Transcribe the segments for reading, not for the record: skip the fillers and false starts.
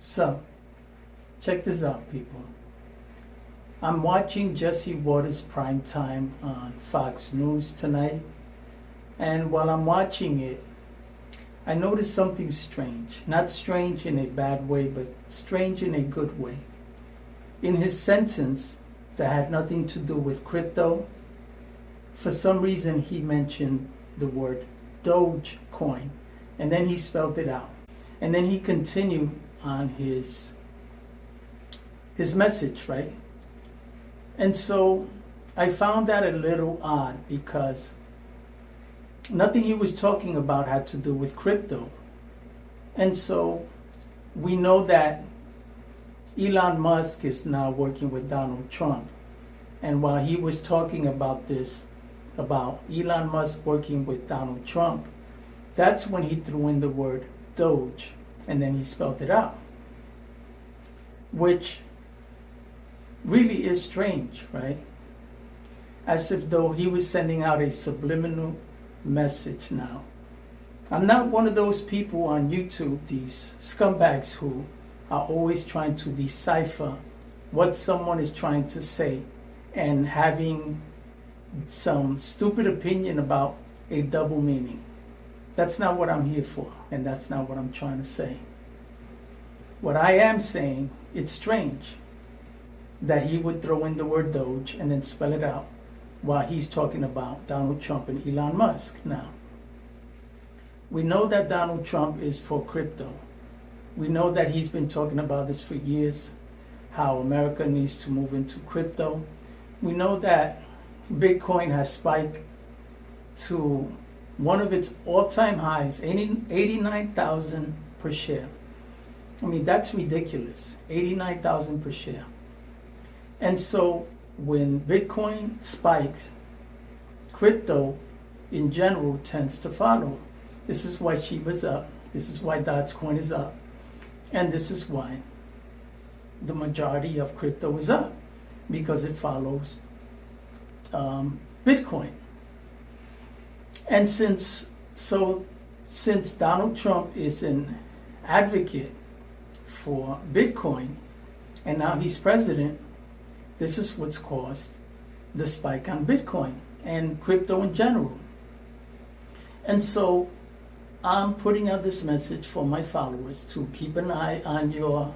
So, check this out, people. I'm watching Jesse Watters prime time on Fox News tonight, and while I'm watching it, I noticed something strange. Not strange in a bad way, but strange in a good way. In his sentence that had nothing to do with crypto, for some reason he mentioned the word Dogecoin, and then he spelled it out. And then he continued on his message, right? And so I found that a little odd because nothing he was talking about had to do with crypto. And so we know that Elon Musk is now working with Donald Trump. And while he was talking about this, about Elon Musk working with Donald Trump, that's when he threw in the word Doge, and then he spelled it out, which really is strange, right? As if though he was sending out a subliminal message now. I'm not one of those people on YouTube, these scumbags who are always trying to decipher what someone is trying to say and having some stupid opinion about a double meaning. That's not what I'm here for, and that's not what I'm trying to say. What I am saying, it's strange that he would throw in the word Doge and then spell it out while he's talking about Donald Trump and Elon Musk. Now, we know that Donald Trump is for crypto. We know that he's been talking about this for years, how America needs to move into crypto. We know that Bitcoin has spiked to one of its all-time highs, 89,000 per share. I mean, that's ridiculous, 89,000 per share. And so when Bitcoin spikes, crypto in general tends to follow. This is why Shiba's up. This is why Dogecoin is up. And this is why the majority of crypto is up, because it follows Bitcoin. And since Donald Trump is an advocate for Bitcoin, and now he's president, this is what's caused the spike on Bitcoin and crypto in general. And so I'm putting out this message for my followers to keep an eye on your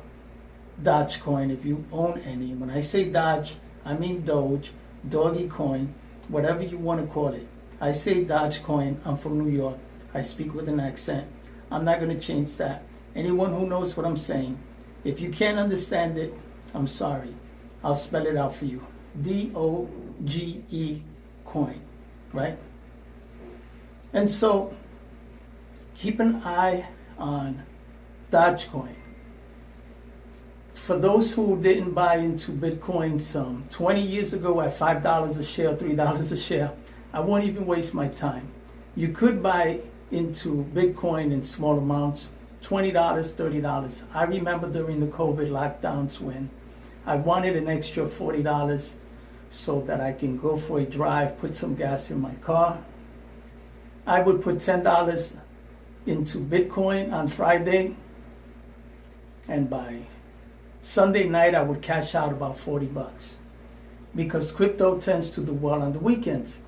Dogecoin if you own any. When I say Doge, I mean Doge, Dogecoin, whatever you want to call it. I say Dogecoin. I'm from New York. I speak with an accent. I'm not going to change that. Anyone who knows what I'm saying, if you can't understand it, I'm sorry. I'll spell it out for you. DOGE coin, right? And so keep an eye on Dogecoin. For those who didn't buy into Bitcoin some 20 years ago at $5 a share, $3 a share, I won't even waste my time. You could buy into Bitcoin in small amounts, $20, $30. I remember during the COVID lockdowns when I wanted an extra $40 so that I can go for a drive, put some gas in my car. I would put $10 into Bitcoin on Friday, and by Sunday night I would cash out about $40 because crypto tends to do well on the weekends.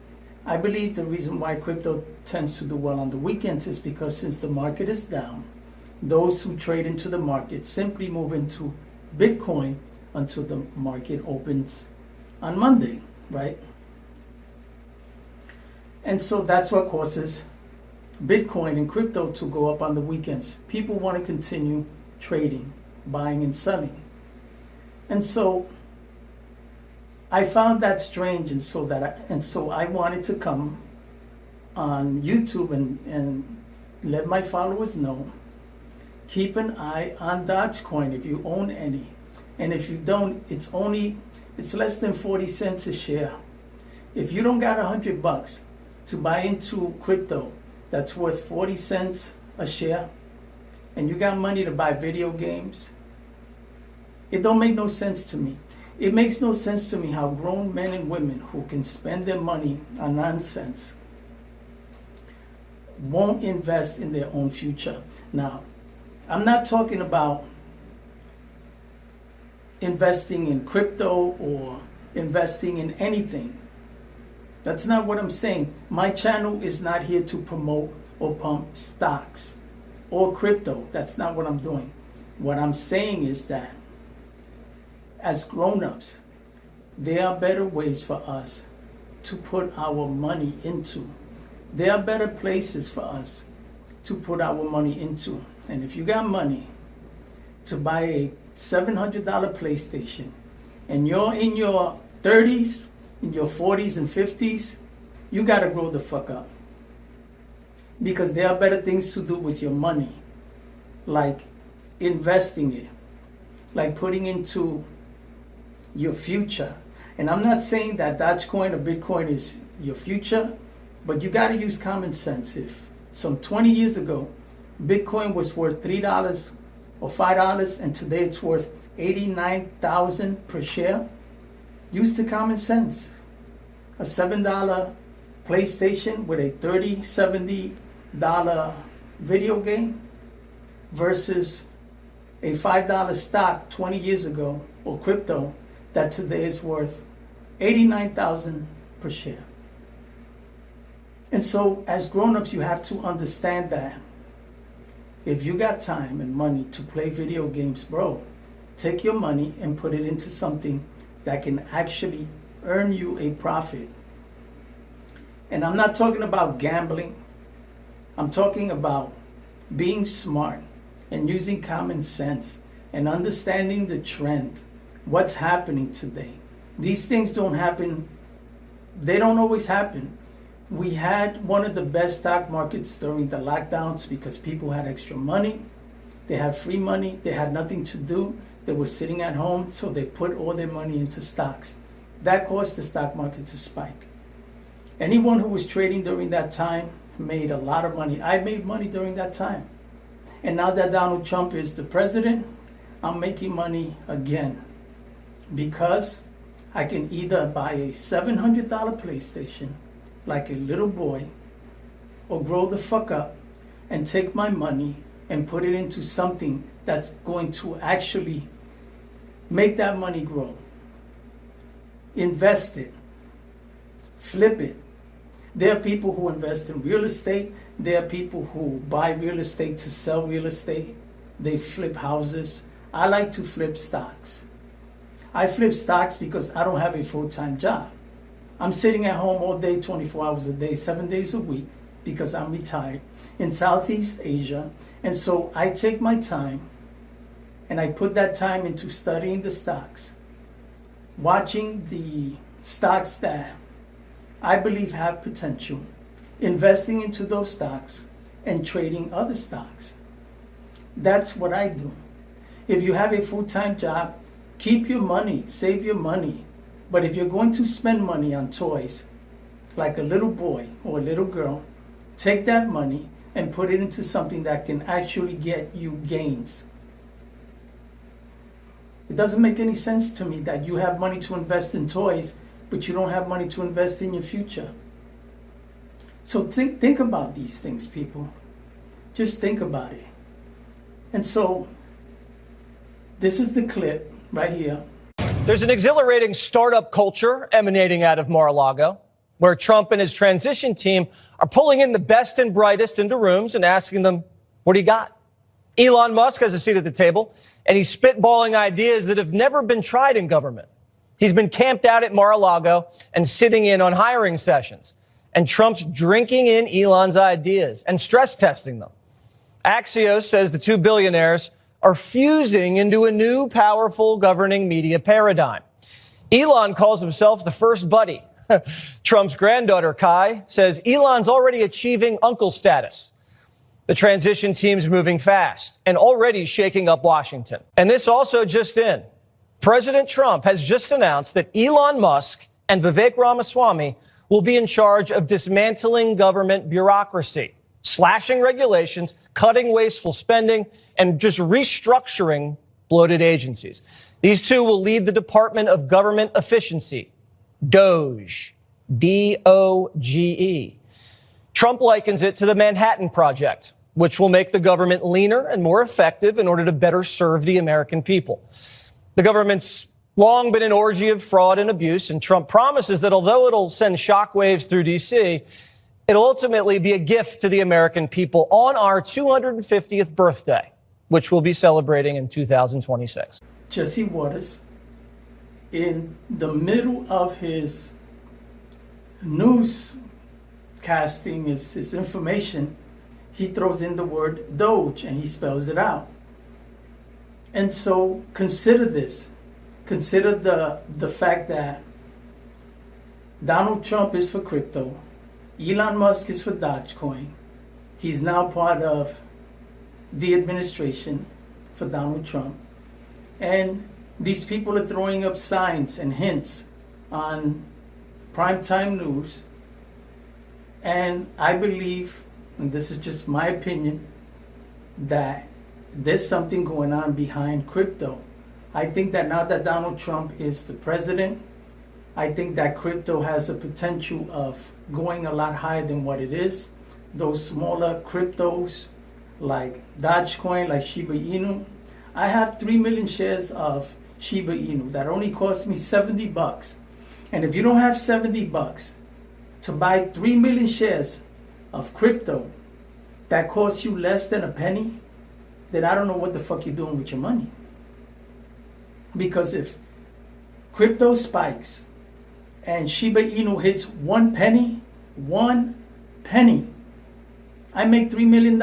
I believe the reason why crypto tends to do well on the weekends is because since the market is down, those who trade into the market simply move into Bitcoin until the market opens on Monday, right? And so that's what causes Bitcoin and crypto to go up on the weekends. People want to continue trading, buying and selling. And so I found that strange, and so I wanted to come on YouTube and let my followers know. Keep an eye on Dogecoin if you own any. And if you don't, it's less than 40 cents a share. If you don't got $100 to buy into crypto that's worth 40 cents a share, and you got money to buy video games, it don't make no sense to me. It makes no sense to me how grown men and women who can spend their money on nonsense won't invest in their own future. Now, I'm not talking about investing in crypto or investing in anything. That's not what I'm saying. My channel is not here to promote or pump stocks or crypto. That's not what I'm doing. What I'm saying is that as grown-ups, there are better ways for us to put our money into. There are better places for us to put our money into. And if you got money to buy a $700 PlayStation and you're in your 30s, in your 40s and 50s, you got to grow the fuck up. Because there are better things to do with your money, like investing it, like putting into your future. And I'm not saying that Dogecoin or Bitcoin is your future, but you got to use common sense. If some 20 years ago, Bitcoin was worth $3 or $5, and today it's worth $89,000 per share, use the common sense. A $7 PlayStation with a $30, $70 video game versus a $5 stock 20 years ago, or crypto, that today is worth $89,000 per share. And so as grown-ups, you have to understand that if you got time and money to play video games, bro, take your money and put it into something that can actually earn you a profit. And I'm not talking about gambling. I'm talking about being smart and using common sense and understanding the trend, what's happening today. These things don't happen, they don't always happen. We had one of the best stock markets during the lockdowns because people had extra money. They had free money. They had nothing to do. They were sitting at home, so they put all their money into stocks. That caused the stock market to spike. Anyone who was trading during that time made a lot of money. I made money during that time. And now that Donald Trump is the president, I'm making money again because I can either buy a $700 PlayStation like a little boy, or grow the fuck up and take my money and put it into something that's going to actually make that money grow. Invest it. Flip it. There are people who invest in real estate. There are people who buy real estate to sell real estate. They flip houses. I like to flip stocks. I flip stocks because I don't have a full-time job. I'm sitting at home all day, 24 hours a day, 7 days a week, because I'm retired in Southeast Asia. And so I take my time and I put that time into studying the stocks, watching the stocks that I believe have potential, investing into those stocks, and trading other stocks. That's what I do. If you have a full-time job, keep your money, save your money. But if you're going to spend money on toys, like a little boy or a little girl, take that money and put it into something that can actually get you gains. It doesn't make any sense to me that you have money to invest in toys, but you don't have money to invest in your future. So think about these things, people. Just think about it. And so this is the clip right here. There's an exhilarating startup culture emanating out of Mar-a-Lago, where Trump and his transition team are pulling in the best and brightest into rooms and asking them, what do you got? Elon Musk has a seat at the table, and he's spitballing ideas that have never been tried in government. He's been camped out at Mar-a-Lago and sitting in on hiring sessions. And Trump's drinking in Elon's ideas and stress testing them. Axios says the two billionaires are fusing into a new powerful governing media paradigm. Elon calls himself the first buddy. Trump's granddaughter, Kai, says Elon's already achieving uncle status. The transition team's moving fast and already shaking up Washington. And this also just in. President Trump has just announced that Elon Musk and Vivek Ramaswamy will be in charge of dismantling government bureaucracy, slashing regulations, cutting wasteful spending, and just restructuring bloated agencies. These two will lead the Department of Government Efficiency, DOGE, D-O-G-E. Trump likens it to the Manhattan Project, which will make the government leaner and more effective in order to better serve the American people. The government's long been an orgy of fraud and abuse, and Trump promises that although it'll send shockwaves through D.C., it'll ultimately be a gift to the American people on our 250th birthday, which we'll be celebrating in 2026. Jesse Waters, in the middle of his newscasting, his information, he throws in the word DOGE and he spells it out. And so consider this. Consider the fact that Donald Trump is for crypto. Elon Musk is for Dogecoin. He's now part of the administration for Donald Trump. And these people are throwing up signs and hints on primetime news. And I believe, and this is just my opinion, that there's something going on behind crypto. I think that now that Donald Trump is the president, I think that crypto has the potential of going a lot higher than what it is. Those smaller cryptos like Dogecoin, like Shiba Inu. I have 3 million shares of Shiba Inu that only cost me $70. And if you don't have $70 to buy 3 million shares of crypto that costs you less than a penny, then I don't know what the fuck you're doing with your money. Because if crypto spikes and Shiba Inu hits 1 penny, I make $3 million.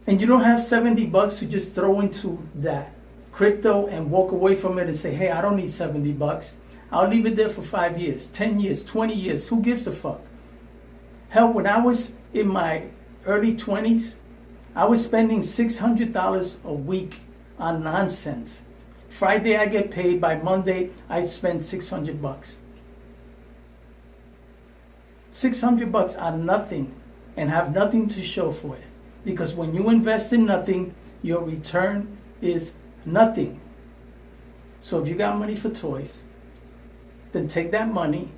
And you don't have $70 to just throw into that crypto and walk away from it and say, hey, I don't need $70. I'll leave it there for 5 years, 10 years, 20 years. Who gives a fuck? Hell, when I was in my early 20s, I was spending $600 a week on nonsense. Friday I get paid, by Monday I spend $600. $600 on nothing and have nothing to show for it. Because when you invest in nothing, your return is nothing. So if you got money for toys, then take that money,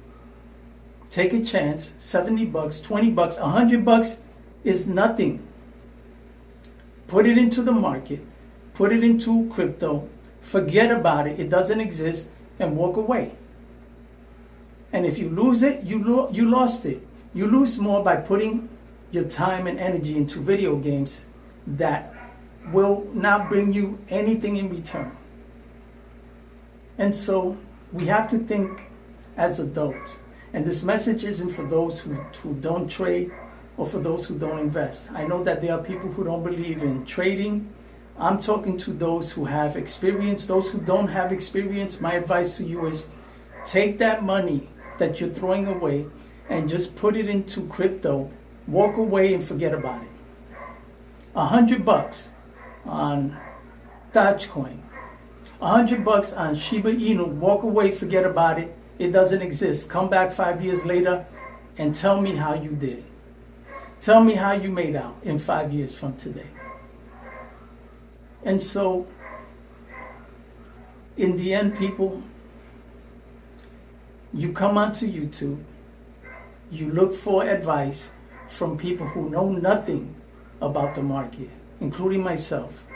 take a chance, $70, $20, $100 is nothing. Put it into the market, put it into crypto, forget about it, it doesn't exist, and walk away. And if you lose it, you lost it. You lose more by putting your time and energy into video games that will not bring you anything in return. And so we have to think as adults. And this message isn't for those who don't trade or for those who don't invest. I know that there are people who don't believe in trading. I'm talking to those who have experience. Those who don't have experience, my advice to you is take that money that you're throwing away and just put it into crypto. Walk away and forget about it. $100 on Dogecoin. $100 on Shiba Inu. Walk away, forget about it. It doesn't exist. Come back 5 years later and tell me how you did. Tell me how you made out in 5 years from today. And so, in the end, people, you come onto YouTube, you look for advice from people who know nothing about the market, including myself,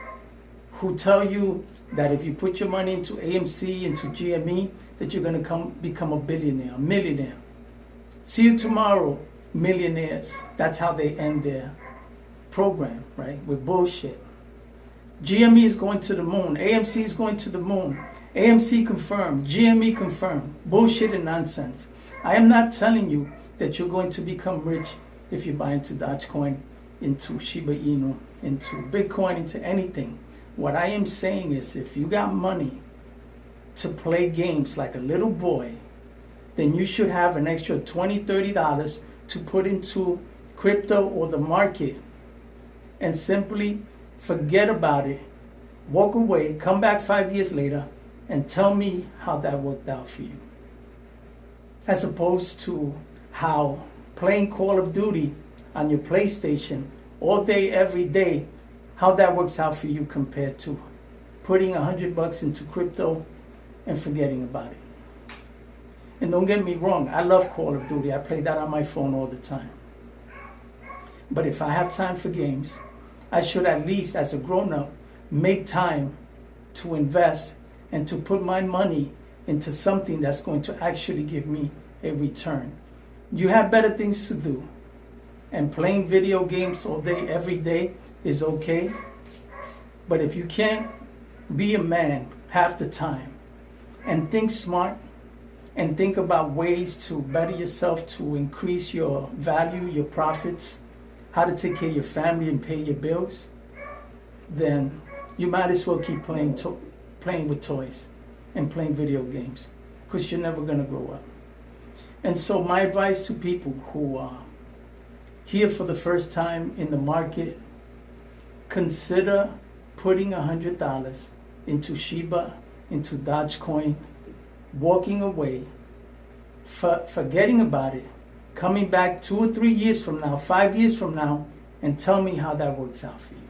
who tell you that if you put your money into AMC, into GME, that you're going to become a billionaire, a millionaire. See you tomorrow, millionaires. That's how they end their program, right? With bullshit. GME is going to the moon. AMC is going to the moon. AMC confirmed. GME confirmed. Bullshit and nonsense. I am not telling you that you're going to become rich if you buy into Dogecoin, into Shiba Inu, into Bitcoin, into anything. What I am saying is if you got money to play games like a little boy, then you should have an extra $20, $30 to put into crypto or the market and simply forget about it, walk away, come back 5 years later and tell me how that worked out for you. As opposed to how playing Call of Duty on your PlayStation all day, every day, how that works out for you compared to putting $100 into crypto and forgetting about it. And don't get me wrong, I love Call of Duty. I play that on my phone all the time. But if I have time for games, I should at least, as a grown-up, make time to invest and to put my money into something that's going to actually give me a return. You have better things to do. And playing video games all day, every day is okay. But if you can't be a man half the time and think smart and think about ways to better yourself, to increase your value, your profits, how to take care of your family and pay your bills, then you might as well keep playing with toys and playing video games, because you're never going to grow up. And so my advice to people who are here for the first time in the market, consider putting $100 into Shiba, into Dogecoin, walking away, forgetting about it, coming back 2 or 3 years from now, 5 years from now, and tell me how that works out for you.